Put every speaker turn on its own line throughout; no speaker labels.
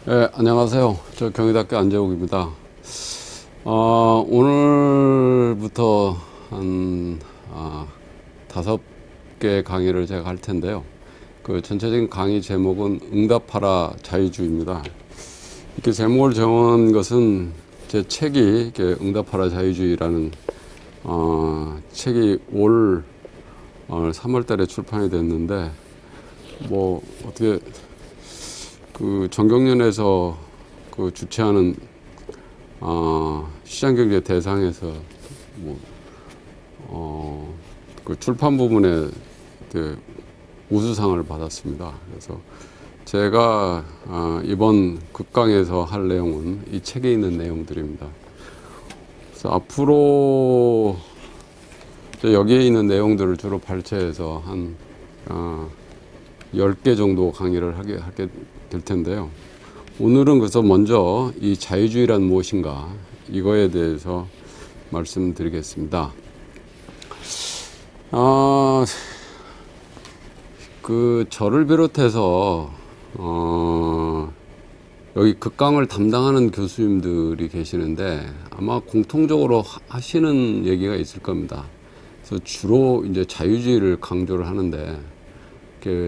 네, 안녕하세요. 저 경희대학교 안재욱입니다. 오늘부터 한 5개 강의를 제가 할 텐데요. 그 전체적인 강의 제목은 응답하라 자유주의입니다. 이렇게 제목을 정한 것은 제 책이 응답하라 자유주의라는 책이 올 3월 달에 출판이 됐는데, 뭐 어떻게 그 정경련에서 그 주최하는 시장경제 대상에서 그 출판 부분에 우수상을 받았습니다. 그래서 제가 이번 극강에서 할 내용은 이 책에 있는 내용들입니다. 그래서 앞으로 여기에 있는 내용들을 주로 발췌해서 한 10개 정도 강의를 하게 될 텐데요. 오늘은 그래서 먼저 이 자유주의란 무엇인가 이거에 대해서 말씀드리겠습니다. 그 저를 비롯해서 여기 극강을 담당하는 교수님들이 계시는데 아마 공통적으로 하시는 얘기가 있을 겁니다. 그래서 주로 이제 자유주의를 강조를 하는데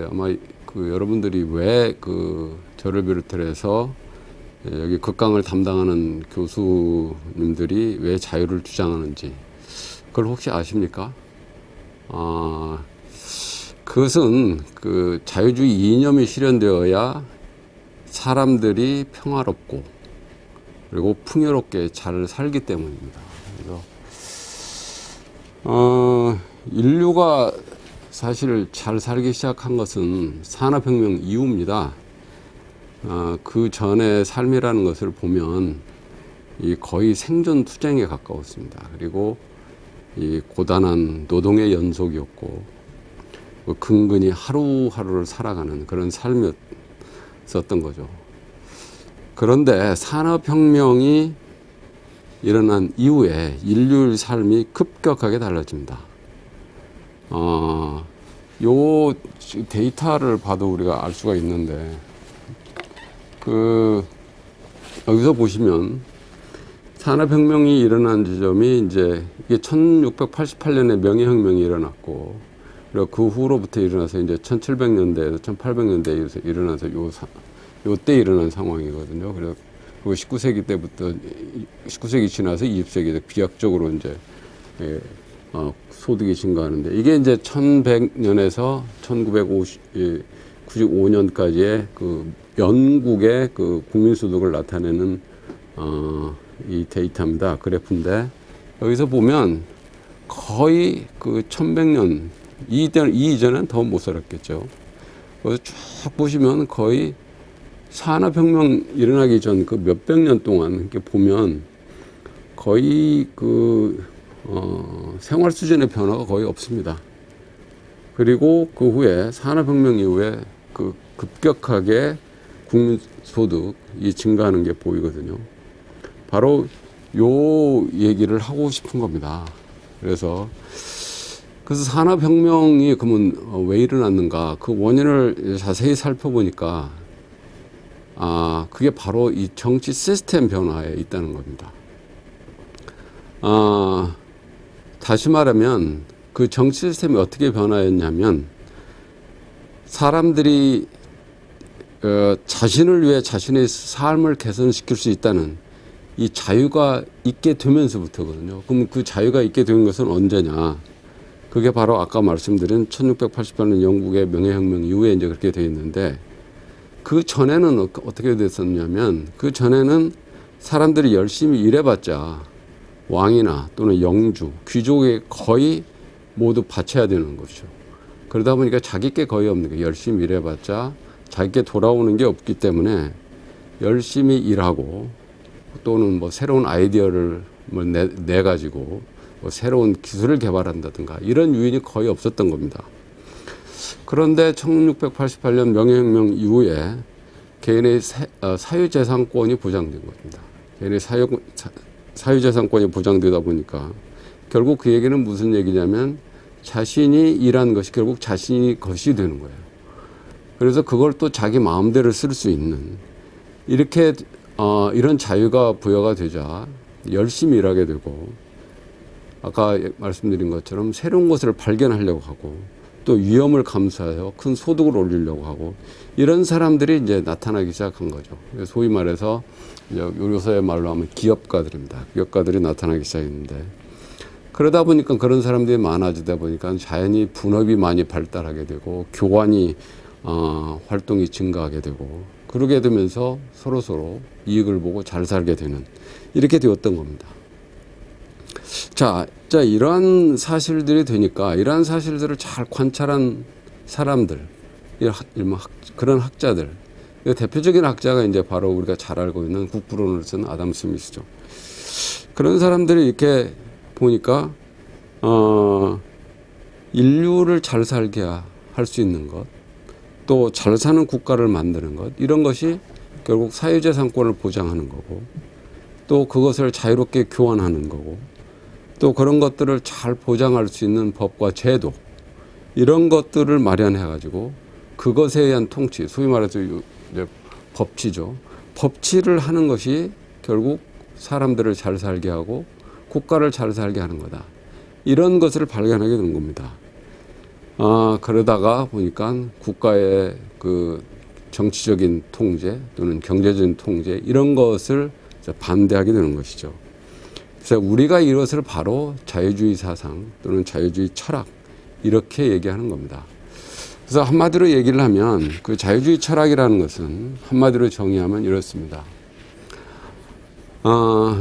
아마 그 여러분들이 왜 그 저를 비롯해서 여기 극강을 담당하는 교수님들이 왜 자유를 주장하는지 그걸 혹시 아십니까? 그것은 그 자유주의 이념이 실현되어야 사람들이 평화롭고 그리고 풍요롭게 잘 살기 때문입니다. 그래서 인류가 사실 잘 살기 시작한 것은 산업혁명 이후입니다. 그 전의 삶이라는 것을 보면 거의 생존 투쟁에 가까웠습니다. 그리고 이 고단한 노동의 연속이었고 근근히 하루하루를 살아가는 그런 삶이었던 거죠. 그런데 산업혁명이 일어난 이후에 인류의 삶이 급격하게 달라집니다. 요 데이터를 봐도 우리가 알 수가 있는데, 여기서 보시면 산업혁명이 일어난 지점이 이제 이게 1688년에 명예혁명이 일어났고, 그리고 그 후로부터 일어나서 이제 1700년대에서 1800년대에 일어나서 요때 일어난 상황이거든요. 그리고 19세기 때부터 19세기 지나서 20세기 비약적으로 이제 소득이 증가하는데 이게 이제 1100년에서 1995년까지의 그 영국의 그 국민소득을 나타내는 이 데이터입니다. 그래프인데 여기서 보면 거의 그 1100년 이 이전엔 더 못 살았겠죠. 그래서 쭉 보시면 거의 산업혁명 일어나기 전 그 몇백 년 동안 이렇게 보면 거의 생활 수준의 변화가 거의 없습니다. 그리고 그 후에 산업혁명 이후에 그 급격하게 국민소득이 증가하는 게 보이거든요. 바로 요 얘기를 하고 싶은 겁니다. 그래서 산업혁명이 그러면 왜 일어났는가 그 원인을 자세히 살펴보니까 그게 바로 이 정치 시스템 변화에 있다는 겁니다. 다시 말하면 그 정치 시스템이 어떻게 변화했냐면 사람들이 자신을 위해 자신의 삶을 개선시킬 수 있다는 이 자유가 있게 되면서부터거든요. 그럼 그 자유가 있게 된 것은 언제냐? 그게 바로 아까 말씀드린 1688년 영국의 명예혁명 이후에 이제 그렇게 되어 있는데 그 전에는 어떻게 됐었냐면 그 전에는 사람들이 열심히 일해봤자 왕이나 또는 영주, 귀족에 거의 모두 바쳐야 되는 거죠. 그러다 보니까 자기 게 거의 없는 게 열심히 일해봤자 자기께 돌아오는 게 없기 때문에 열심히 일하고 또는 뭐 새로운 아이디어를 내가지고 뭐 새로운 기술을 개발한다든가 이런 유인이 거의 없었던 겁니다. 그런데 1688년 명예혁명 이후에 개인의 사유재산권이 보장된 겁니다. 개인의 사유재산권이 보장되다 보니까 결국 그 얘기는 무슨 얘기냐면 자신이 일한 것이 결국 자신이 것이 되는 거예요. 그래서 그걸 또 자기 마음대로 쓸 수 있는 이렇게 이런 자유가 부여가 되자 열심히 일하게 되고, 아까 말씀드린 것처럼 새로운 것을 발견하려고 하고, 또 위험을 감수하여 큰 소득을 올리려고 하고, 이런 사람들이 이제 나타나기 시작한 거죠. 소위 말해서 요새의 말로 하면 기업가들입니다. 기업가들이 나타나기 시작했는데, 그러다 보니까 그런 사람들이 많아지다 보니까 자연히 분업이 많이 발달하게 되고, 교환이 활동이 증가하게 되고, 그러게 되면서 서로 이익을 보고 잘 살게 되는, 이렇게 되었던 겁니다. 자, 이러한 사실들이 되니까, 이러한 사실들을 잘 관찰한 사람들, 그런 학자들, 대표적인 학자가 이제 바로 우리가 잘 알고 있는 국부론을 쓴 아담 스미스죠. 그런 사람들이 이렇게 보니까 인류를 잘 살게 할 수 있는 것, 또 잘 사는 국가를 만드는 것, 이런 것이 결국 사유재산권을 보장하는 거고, 또 그것을 자유롭게 교환하는 거고, 또 그런 것들을 잘 보장할 수 있는 법과 제도, 이런 것들을 마련해 가지고 그것에 의한 통치, 소위 말해서 이제 법치죠. 법치를 하는 것이 결국 사람들을 잘 살게 하고 국가를 잘 살게 하는 거다. 이런 것을 발견하게 된 겁니다. 그러다가 보니까 국가의 그 정치적인 통제 또는 경제적인 통제, 이런 것을 반대하게 되는 것이죠. 그래서 우리가 이것을 바로 자유주의 사상 또는 자유주의 철학, 이렇게 얘기하는 겁니다. 그래서 한마디로 얘기를 하면 그 자유주의 철학이라는 것은 한마디로 정의하면 이렇습니다.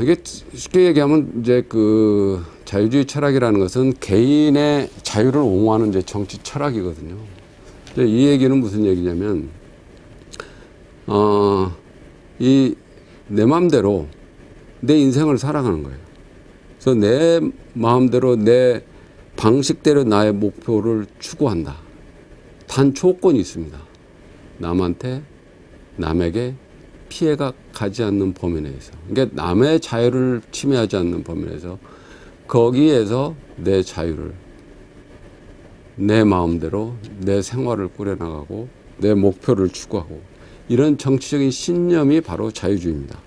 이게 쉽게 얘기하면 이제 그 자유주의 철학이라는 것은 개인의 자유를 옹호하는 이제 정치 철학이거든요. 이 얘기는 무슨 얘기냐면, 내 마음대로 내 인생을 살아가는 거예요. 그래서 내 마음대로 내 방식대로 나의 목표를 추구한다. 단 조건이 있습니다. 남에게 피해가 가지 않는 범위 내에서. 그러니까 남의 자유를 침해하지 않는 범위 내에서, 거기에서 내 자유를 내 마음대로 내 생활을 꾸려나가고 내 목표를 추구하고, 이런 정치적인 신념이 바로 자유주의입니다.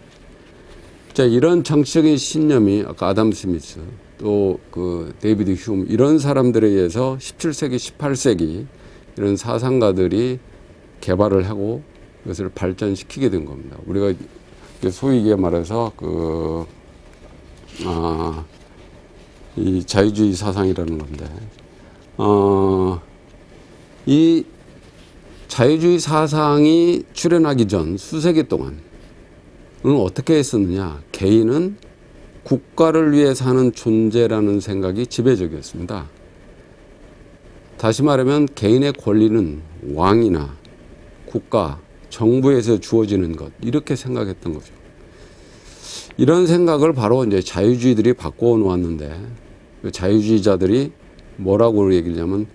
자, 이런 정치적인 신념이 아까 아담 스미스, 또 그 데이비드 휴me, 이런 사람들에 의해서 17세기, 18세기 이런 사상가들이 개발을 하고 그것을 발전시키게 된 겁니다. 우리가 소위 말해서 이 자유주의 사상이라는 건데, 이 자유주의 사상이 출현하기 전 수세기 동안 어떻게 했었느냐? 개인은 국가를 위해 사는 존재라는 생각이 지배적이었습니다. 다시 말하면 개인의 권리는 왕이나 국가, 정부에서 주어지는 것, 이렇게 생각했던 거죠. 이런 생각을 바로 이제 자유주의들이 바꿔 놓았는데, 자유주의자들이 뭐라고 얘기하냐면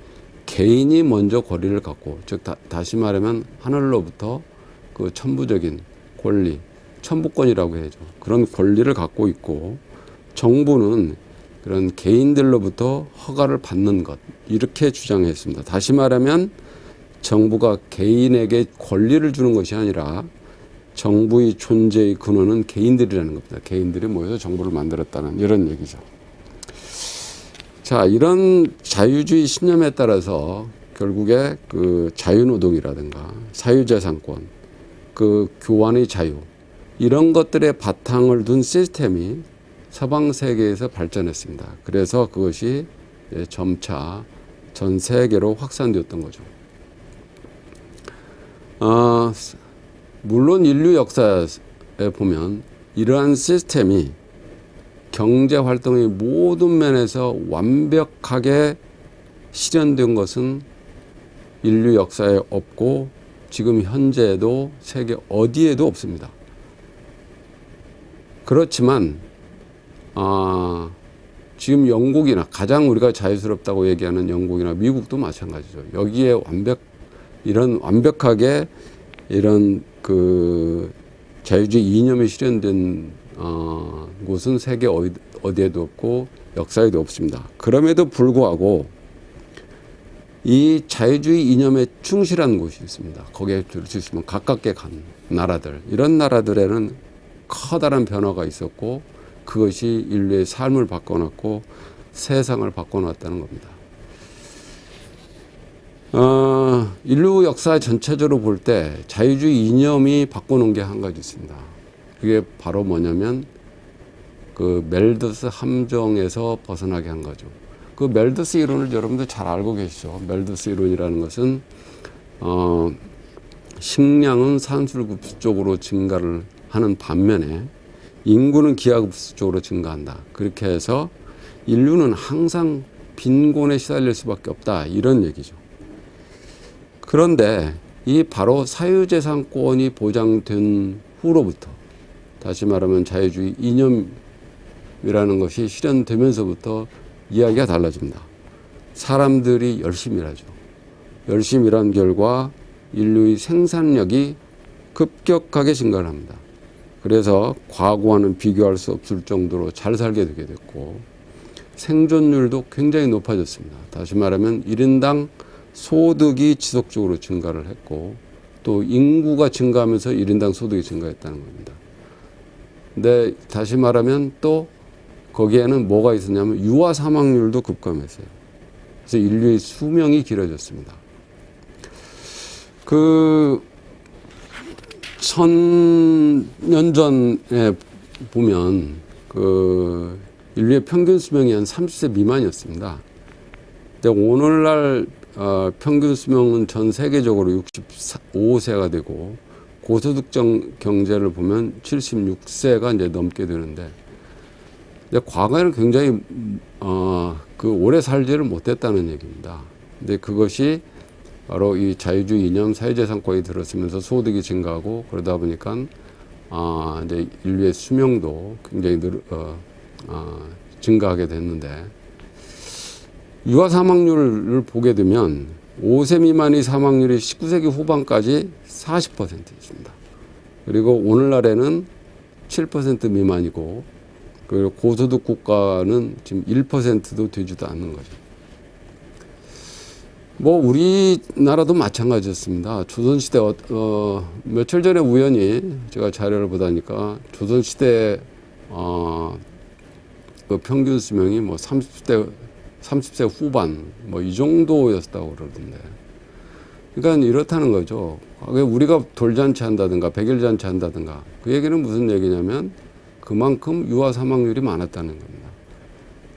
개인이 먼저 권리를 갖고, 즉 다시 말하면 하늘로부터 그 천부적인 권리, 천부권이라고 해야죠. 그런 권리를 갖고 있고, 정부는 그런 개인들로부터 허가를 받는 것, 이렇게 주장했습니다. 다시 말하면 정부가 개인에게 권리를 주는 것이 아니라 정부의 존재의 근원은 개인들이라는 겁니다. 개인들이 모여서 정부를 만들었다는 이런 얘기죠. 자, 이런 자유주의 신념에 따라서 결국에 그 자유노동이라든가 사유재산권, 그 교환의 자유, 이런 것들의 바탕을 둔 시스템이 서방 세계에서 발전했습니다. 그래서 그것이 점차 전 세계로 확산되었던 거죠. 물론 인류 역사에 보면 이러한 시스템이 경제 활동의 모든 면에서 완벽하게 실현된 것은 인류 역사에 없고, 지금 현재에도 세계 어디에도 없습니다. 그렇지만 지금 영국이나 가장 우리가 자유스럽다고 얘기하는 영국이나 미국도 마찬가지죠. 여기에 완벽하게 이런 그 자유주의 이념이 실현된 곳은 세계 어디에도 없고 역사에도 없습니다. 그럼에도 불구하고 이 자유주의 이념에 충실한 곳이 있습니다. 거기에 들 수 있으면 가깝게 간 나라들, 이런 나라들에는 커다란 변화가 있었고 그것이 인류의 삶을 바꿔놨고 세상을 바꿔놨다는 겁니다. 인류 역사 전체적으로 볼 때 자유주의 이념이 바꿔놓은 게 한 가지 있습니다. 그게 바로 뭐냐면 그 멜더스 함정에서 벗어나게 한 거죠. 그 멜더스 이론을 여러분들 잘 알고 계시죠. 멜더스 이론이라는 것은 식량은 산술급수 쪽으로 증가를 하는 반면에 인구는 기하급수 쪽으로 증가한다. 그렇게 해서 인류는 항상 빈곤에 시달릴 수밖에 없다, 이런 얘기죠. 그런데 이 바로 사유재산권이 보장된 후로부터, 다시 말하면 자유주의 이념이라는 것이 실현되면서부터 이야기가 달라집니다. 사람들이 열심히 일하죠. 열심히 일한 결과 인류의 생산력이 급격하게 증가를 합니다. 그래서 과거와는 비교할 수 없을 정도로 잘 살게 되게 됐고 생존율도 굉장히 높아졌습니다. 다시 말하면 1인당 소득이 지속적으로 증가를 했고 또 인구가 증가하면서 1인당 소득이 증가했다는 겁니다. 근데 다시 말하면 또 거기에는 뭐가 있었냐면 유아 사망률도 급감했어요. 그래서 인류의 수명이 길어졌습니다. 그 1000년 전에 보면 그 인류의 평균 수명이 한 30세 미만이었습니다. 근데 오늘날 평균 수명은 전 세계적으로 65세가 되고 고소득 경제를 보면 76세가 이제 넘게 되는데, 근데 과거에는 굉장히 그 오래 살지를 못했다는 얘기입니다. 근데 그것이 바로 이 자유주의 이념, 사유재산권이 들었으면서 소득이 증가하고 그러다 보니까 이제 인류의 수명도 굉장히 증가하게 됐는데, 유아 사망률을 보게 되면 5세 미만의 사망률이 19세기 후반까지 40% 있습니다. 그리고 오늘날에는 7% 미만이고, 그리고 고소득 국가는 지금 1%도 되지도 않는 거죠. 뭐 우리나라도 마찬가지였습니다. 조선시대 며칠 전에 우연히 제가 자료를 보다니까 조선시대 그 평균 수명이 뭐 30세 후반 뭐 이 정도였다고 그러던데. 그러니까 이렇다는 거죠. 우리가 돌잔치 한다든가 백일잔치 한다든가, 그 얘기는 무슨 얘기냐면 그만큼 유아 사망률이 많았다는 겁니다.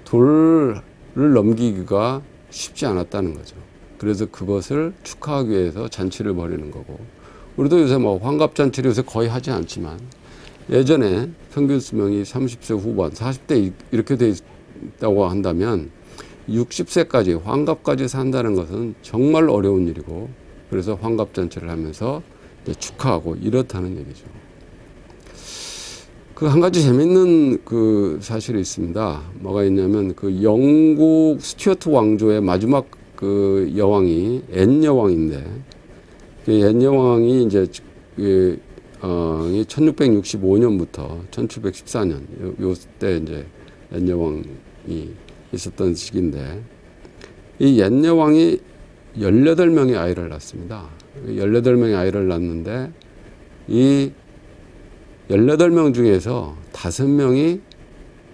돌을 넘기기가 쉽지 않았다는 거죠. 그래서 그것을 축하하기 위해서 잔치를 벌이는 거고, 우리도 요새 뭐 환갑잔치를 요새 거의 하지 않지만 예전에 평균 수명이 30세 후반, 40대 이렇게 돼 있다고 한다면 60세까지 환갑까지 산다는 것은 정말 어려운 일이고, 그래서 환갑잔치를 하면서 축하하고 이렇다는 얘기죠. 그 한 가지 재밌는 그 사실이 있습니다. 뭐가 있냐면 그 영국 스튜어트 왕조의 마지막 그 여왕이 앤 여왕인데, 그 앤 여왕이 이제 1665년부터 1714년 요때 이제 앤 여왕이 있었던 시기인데, 이 앤 여왕이 18명의 아이를 낳습니다. 18명의 아이를 낳는데 이 18명 중에서 5명이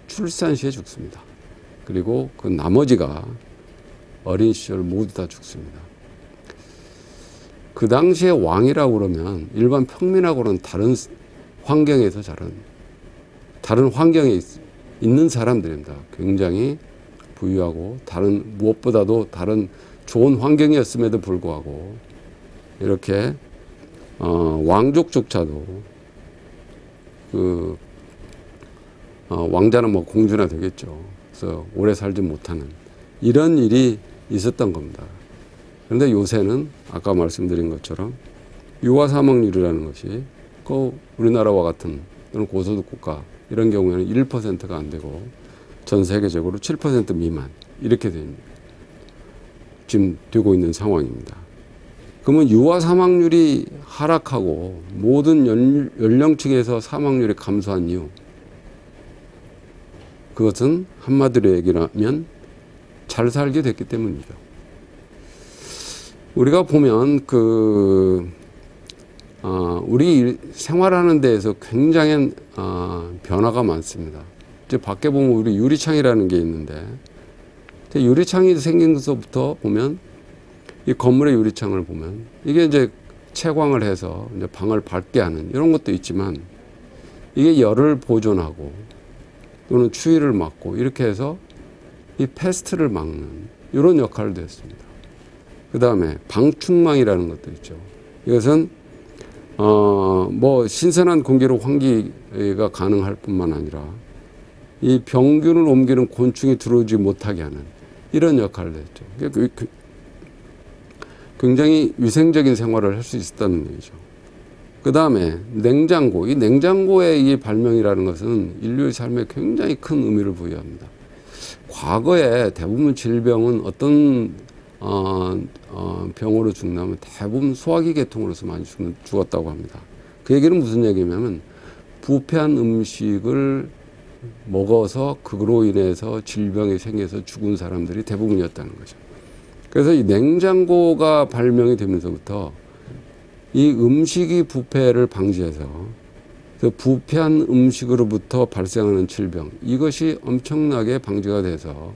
출산 시에 죽습니다. 그리고 그 나머지가 어린 시절 모두 다 죽습니다. 그 당시에 왕이라고 그러면 일반 평민하고는 다른 환경에서 자란, 다른 환경에 있는 사람들입니다. 굉장히 부유하고 무엇보다도 다른 좋은 환경이었음에도 불구하고 이렇게 왕족조차도 왕자는 뭐 공주나 되겠죠. 그래서 오래 살지 못하는 이런 일이 있었던 겁니다. 그런데 요새는 아까 말씀드린 것처럼 유아 사망률이라는 것이 우리나라와 같은 또는 고소득 국가 이런 경우에는 1%가 안 되고 전 세계적으로 7% 미만 이렇게 지금 되고 있는 상황입니다. 그러면 유아 사망률이 하락하고 모든 연령층에서 사망률이 감소한 이유, 그것은 한마디로 얘기하면 잘 살게 됐기 때문이죠. 우리가 보면 우리 생활하는 데에서 굉장히 변화가 많습니다. 이제 밖에 보면 우리 유리창이라는 게 있는데, 유리창이 생긴 것부터 보면 이 건물의 유리창을 보면 이게 이제 채광을 해서 이제 방을 밝게 하는 이런 것도 있지만, 이게 열을 보존하고 또는 추위를 막고 이렇게 해서 이 패스트를 막는 이런 역할도 했습니다. 그 다음에 방충망이라는 것도 있죠. 이것은 뭐 신선한 공기로 환기가 가능할 뿐만 아니라 이 병균을 옮기는 곤충이 들어오지 못하게 하는 이런 역할을 했죠. 굉장히 위생적인 생활을 할 수 있었다는 얘기죠. 그 다음에 냉장고. 이 냉장고의 이 발명이라는 것은 인류의 삶에 굉장히 큰 의미를 부여합니다. 과거에 대부분 질병은 어떤 병으로 죽냐면 대부분 소화기 계통으로서 많이 죽었다고 합니다. 그 얘기는 무슨 얘기냐면 부패한 음식을 먹어서 그로 인해서 질병이 생겨서 죽은 사람들이 대부분이었다는 거죠. 그래서 이 냉장고가 발명이 되면서부터 이 음식이 부패를 방지해서 그 부패한 음식으로부터 발생하는 질병, 이것이 엄청나게 방지가 돼서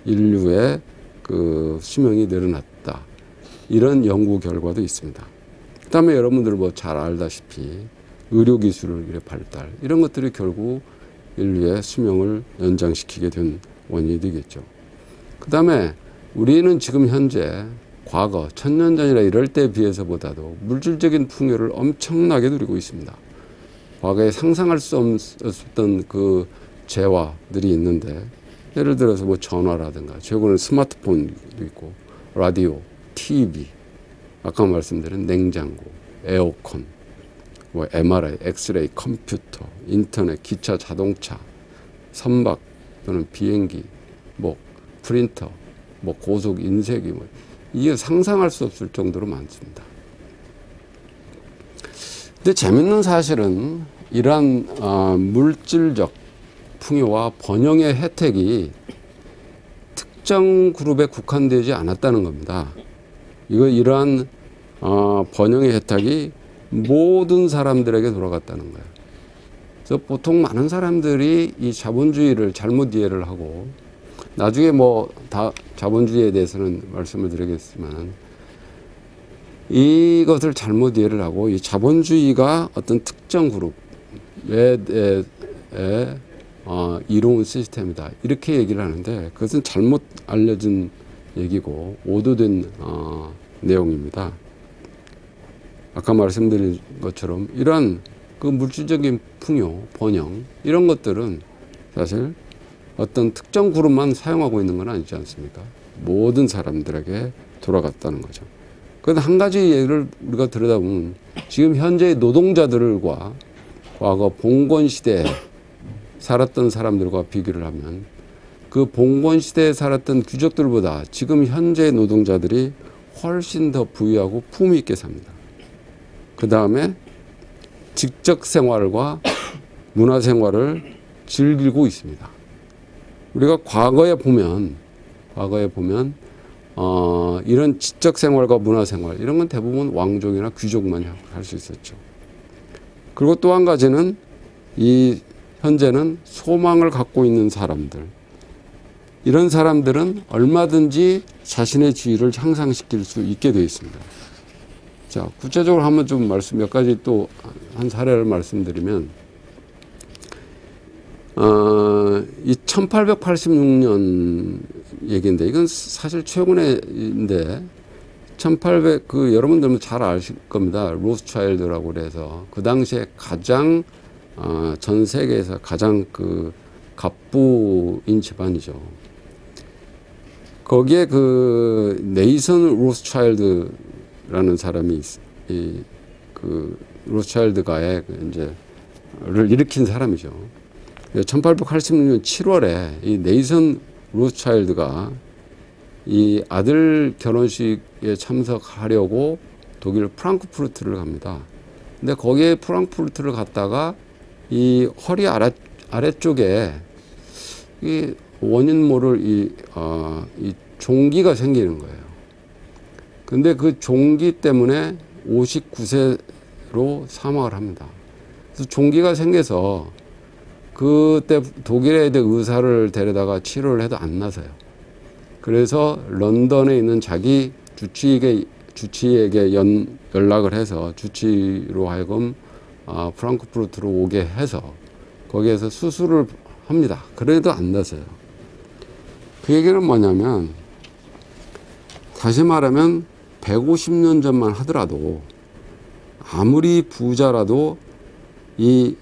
인류의 그 수명이 늘어났다. 이런 연구 결과도 있습니다. 그 다음에 여러분들 뭐 잘 알다시피 의료기술의 발달, 이런 것들이 결국 인류의 수명을 연장시키게 된 원인이 되겠죠. 그 다음에 우리는 지금 현재 과거 1000년 전이나 이럴 때에 비해서보다도 물질적인 풍요를 엄청나게 누리고 있습니다. 과거에 상상할 수 없었던 그 재화들이 있는데, 예를 들어서 뭐 전화라든가, 최근에 스마트폰도 있고, 라디오, TV, 아까 말씀드린 냉장고, 에어컨, 뭐 MRI, 엑스레이, 컴퓨터, 인터넷, 기차, 자동차, 선박 또는 비행기, 뭐 프린터, 뭐 고속 인쇄기, 뭐 이게 상상할 수 없을 정도로 많습니다. 근데 재밌는 사실은 이러한 물질적 풍요와 번영의 혜택이 특정 그룹에 국한되지 않았다는 겁니다. 이러한 번영의 혜택이 모든 사람들에게 돌아갔다는 거예요. 그래서 보통 많은 사람들이 이 자본주의를 잘못 이해를 하고, 나중에 뭐 다 자본주의에 대해서는 말씀을 드리겠지만, 이것을 잘못 이해를 하고 이 자본주의가 어떤 특정 그룹에 이로운 시스템이다, 이렇게 얘기를 하는데, 그것은 잘못 알려진 얘기고 오도된 내용입니다. 아까 말씀드린 것처럼 이러한 그 물질적인 풍요, 번영, 이런 것들은 사실 어떤 특정 그룹만 사용하고 있는 건 아니지 않습니까? 모든 사람들에게 돌아갔다는 거죠. 그런데 한 가지 예를 우리가 들여다보면, 지금 현재의 노동자들과 과거 봉건시대에 살았던 사람들과 비교를 하면, 그 봉건시대에 살았던 귀족들보다 지금 현재의 노동자들이 훨씬 더 부유하고 품위 있게 삽니다. 그 다음에 직접 생활과 문화 생활을 즐기고 있습니다. 우리가 과거에 보면 이런 지적 생활과 문화 생활, 이런 건 대부분 왕족이나 귀족만 할 수 있었죠. 그리고 또 한 가지는 이 현재는 소망을 갖고 있는 사람들, 이런 사람들은 얼마든지 자신의 지위를 향상시킬 수 있게 되어 있습니다. 자, 구체적으로 한번 좀 몇 가지 또 한 사례를 말씀드리면, 이 1886년 얘기인데, 이건 사실 최근에인데, 여러분들은 잘 아실 겁니다. 로스차일드라고 그래서 그 당시에 가장 전 세계에서 가장 그 갑부인 집안이죠. 거기에 그 네이선 로스차일드라는 사람이 로스차일드가의 를 일으킨 사람이죠. 1886년 7월에 이 네이선 로스차일드가 이 아들 결혼식에 참석하려고 독일 프랑크푸르트를 갑니다. 근데 거기에 프랑크푸르트를 갔다가 이 허리 아래쪽에 이 원인 모를 이 종기가 생기는 거예요. 근데 그 종기 때문에 59세로 사망을 합니다. 그래서 종기가 생겨서 그때 독일에 있는 의사를 데려다가 치료를 해도 안 나서요. 그래서 런던에 있는 자기 주치의에게 연락을 해서 주치로 하여금 프랑크푸르트로 오게 해서 거기에서 수술을 합니다. 그래도 안 나서요. 그 얘기는 뭐냐면, 다시 말하면 150년 전만 하더라도 아무리 부자라도 이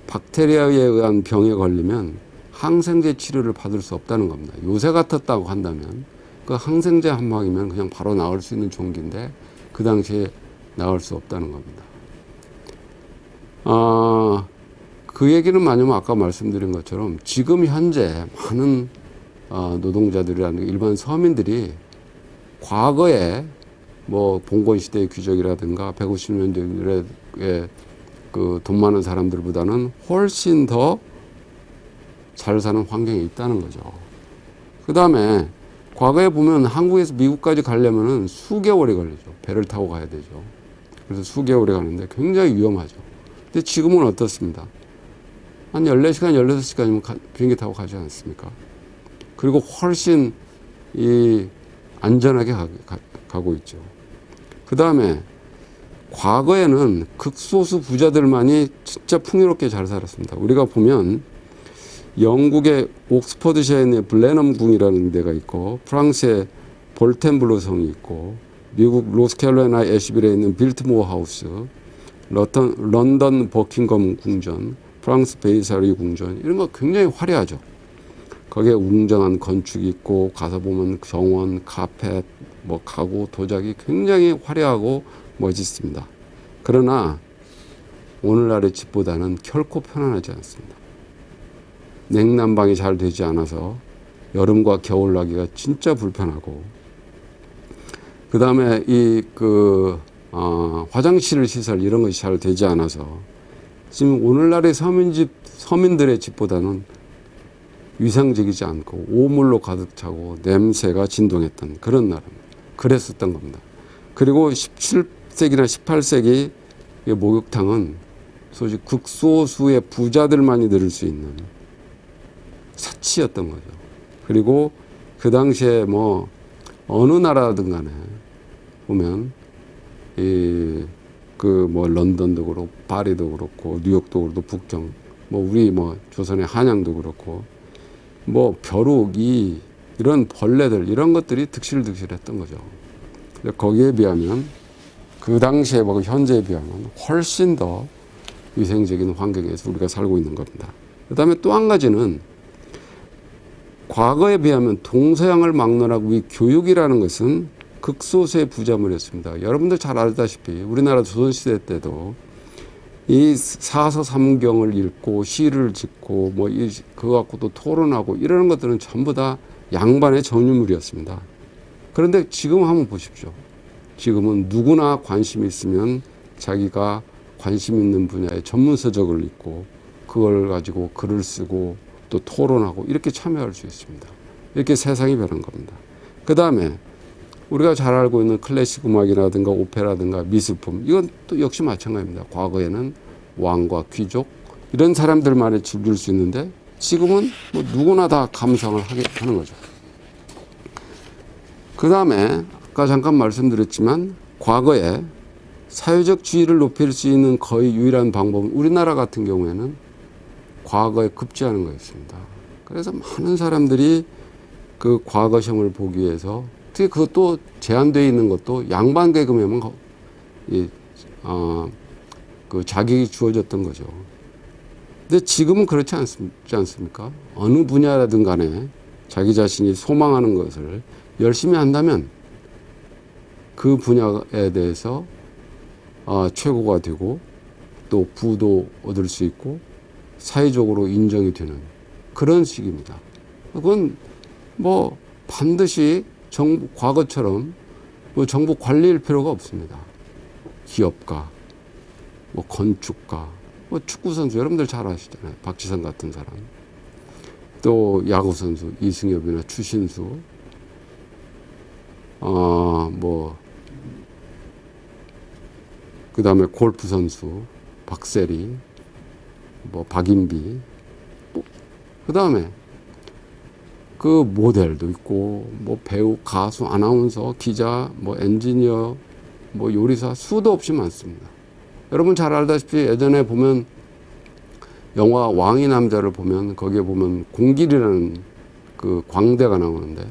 박테리아에 의한 병에 걸리면 항생제 치료를 받을 수 없다는 겁니다. 요새 같았다고 한다면 그 항생제 한 방이면 그냥 바로 나을 수 있는 종기인데 그 당시에 나을 수 없다는 겁니다. 그 얘기는 뭐냐면 아까 말씀드린 것처럼 지금 현재 많은 노동자들이라는 일반 서민들이 과거에 뭐 봉건시대의 귀족이라든가 150년대에 그 돈 많은 사람들보다는 훨씬 더 잘 사는 환경에 있다는 거죠. 그 다음에 과거에 보면 한국에서 미국까지 가려면은 수개월이 걸리죠. 배를 타고 가야 되죠. 그래서 수개월이 가는데 굉장히 위험하죠. 근데 지금은 어떻습니다? 한 14시간, 16시간이면 비행기 타고 가지 않습니까? 그리고 훨씬 안전하게 가고 있죠. 그 다음에 과거에는 극소수 부자들만이 진짜 풍요롭게 잘 살았습니다. 우리가 보면 영국의 옥스퍼드셔에 있는 블레넘 궁이라는 데가 있고, 프랑스의 볼텐블로 성이 있고, 미국 노스캐롤라이나 애쉬빌에 있는 빌트모어 하우스, 런던 버킹엄 궁전, 프랑스 베이사리 궁전, 이런 거 굉장히 화려하죠. 거기에 웅장한 건축이 있고, 가서 보면 정원, 카펫, 뭐 가구, 도자기 굉장히 화려하고 멋있습니다. 그러나 오늘날의 집보다는 결코 편안하지 않습니다. 냉난방이 잘 되지 않아서 여름과 겨울 나기가 진짜 불편하고, 그 다음에 화장실 시설 이런 것이 잘 되지 않아서 지금 오늘날의 서민들의 집보다는 위상적이지 않고 오물로 가득 차고 냄새가 진동했던 그런 나라입니다. 그랬었던 겁니다. 그리고 17세기나 18세기 목욕탕은 소위 극소수의 부자들만이 들을 수 있는 사치였던 거죠. 그리고 그 당시에 뭐 어느 나라든 간에 보면 런던도 그렇고 파리도 그렇고 뉴욕도 그렇고 북경, 뭐 우리 뭐 조선의 한양도 그렇고 뭐 벼룩이 이런 벌레들 이런 것들이 득실득실했던 거죠. 거기에 비하면 그 당시에 뭐 현재에 비하면 훨씬 더 위생적인 환경에서 우리가 살고 있는 겁니다. 그 다음에 또 한 가지는 과거에 비하면 동서양을 막론하고 이 교육이라는 것은 극소수의 부자물이었습니다. 여러분들 잘 알다시피 우리나라 조선시대 때도 이 사서 삼경을 읽고 시를 짓고 뭐 그거 갖고 또 토론하고 이러는 것들은 전부 다 양반의 전유물이었습니다. 그런데 지금 한번 보십시오. 지금은 누구나 관심이 있으면 자기가 관심 있는 분야의 전문서적을 읽고 그걸 가지고 글을 쓰고 또 토론하고 이렇게 참여할 수 있습니다. 이렇게 세상이 변한 겁니다. 그 다음에 우리가 잘 알고 있는 클래식 음악이라든가 오페라든가 미술품, 이건 또 역시 마찬가지입니다. 과거에는 왕과 귀족 이런 사람들만이 즐길 수 있는데 지금은 뭐 누구나 다 감상을 하는 거죠. 그 다음에 아까 잠깐 말씀드렸지만 과거에 사회적 지위를 높일 수 있는 거의 유일한 방법은 우리나라 같은 경우에는 과거에 급제하는 거였습니다. 그래서 많은 사람들이 그 과거 시험을 보기 위해서, 특히 그것도 제한되어 있는 것도 양반 계급에만 그 자격이 주어졌던 거죠. 근데 지금은 그렇지 않습니까? 어느 분야라든 간에 자기 자신이 소망하는 것을 열심히 한다면 그 분야에 대해서 최고가 되고 또 부도 얻을 수 있고 사회적으로 인정이 되는 그런 시기입니다. 그건 뭐 반드시 과거처럼 뭐 정부 관리일 필요가 없습니다. 기업가, 뭐 건축가, 뭐 축구선수 여러분들 잘 아시잖아요. 박지성 같은 사람. 또 야구선수 이승엽이나 추신수, 뭐 그 다음에 골프 선수 박세리, 뭐 박인비, 그 다음에 그 모델도 있고, 뭐 배우, 가수, 아나운서, 기자, 뭐 엔지니어, 뭐 요리사 수도 없이 많습니다. 여러분 잘 알다시피 예전에 보면 영화 왕의 남자를 보면 거기에 보면 공길이라는 그 광대가 나오는데,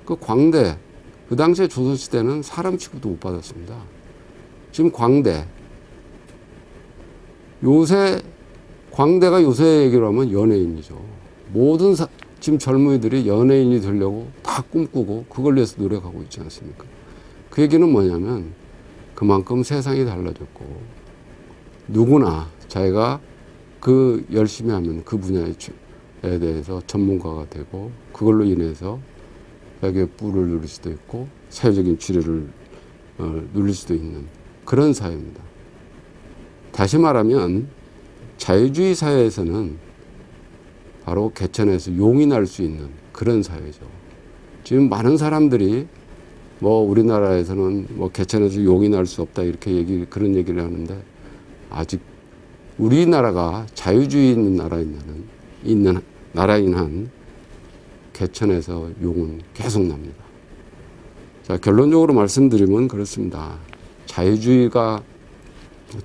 그 광대, 그 당시에 조선시대는 사람 취급도 못 받았습니다. 지금 광대, 요새 광대가 요새 얘기로 하면 연예인이죠. 모든 지금 젊은이들이 연예인이 되려고 다 꿈꾸고 그걸 위해서 노력하고 있지 않습니까? 그 얘기는 뭐냐면 그만큼 세상이 달라졌고 누구나 자기가 그 열심히 하면 그 분야에 대해서 전문가가 되고 그걸로 인해서 자기의 뿔을 누릴 수도 있고 사회적인 지위를 누릴 수도 있는 그런 사회입니다. 다시 말하면 자유주의 사회에서는 바로 개천에서 용이 날 수 있는 그런 사회죠. 지금 많은 사람들이 뭐 우리나라에서는 뭐 개천에서 용이 날 수 없다 이렇게 그런 얘기를 하는데, 아직 우리나라가 자유주의 있는 나라인 한 개천에서 용은 계속 납니다. 자, 결론적으로 말씀드리면 그렇습니다. 자유주의가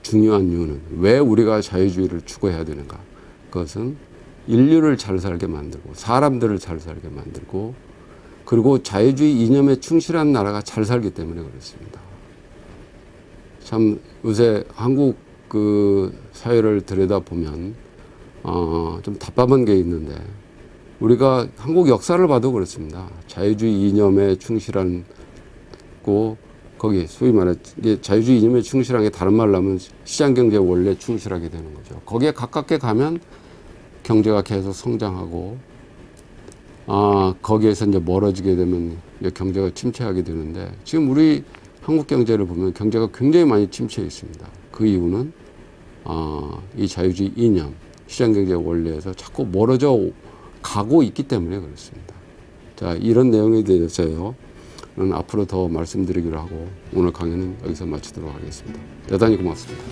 중요한 이유는, 왜 우리가 자유주의를 추구해야 되는가? 그것은 인류를 잘 살게 만들고 사람들을 잘 살게 만들고 그리고 자유주의 이념에 충실한 나라가 잘 살기 때문에 그렇습니다. 참 요새 한국 그 사회를 들여다보면 좀 답답한 게 있는데, 우리가 한국 역사를 봐도 그렇습니다. 자유주의 이념에 충실한 거기 소위 말해 자유주의 이념에 충실한 게 다른 말로 하면 시장경제 원리에 충실하게 되는 거죠. 거기에 가깝게 가면 경제가 계속 성장하고 거기에서 이제 멀어지게 되면 이제 경제가 침체하게 되는데, 지금 우리 한국 경제를 보면 경제가 굉장히 많이 침체해 있습니다. 그 이유는 이 자유주의 이념, 시장경제 원리에서 자꾸 멀어져 가고 있기 때문에 그렇습니다. 자, 이런 내용에 대해서요 앞으로 더 말씀드리기로 하고 오늘 강의는 여기서 마치도록 하겠습니다. 대단히 고맙습니다.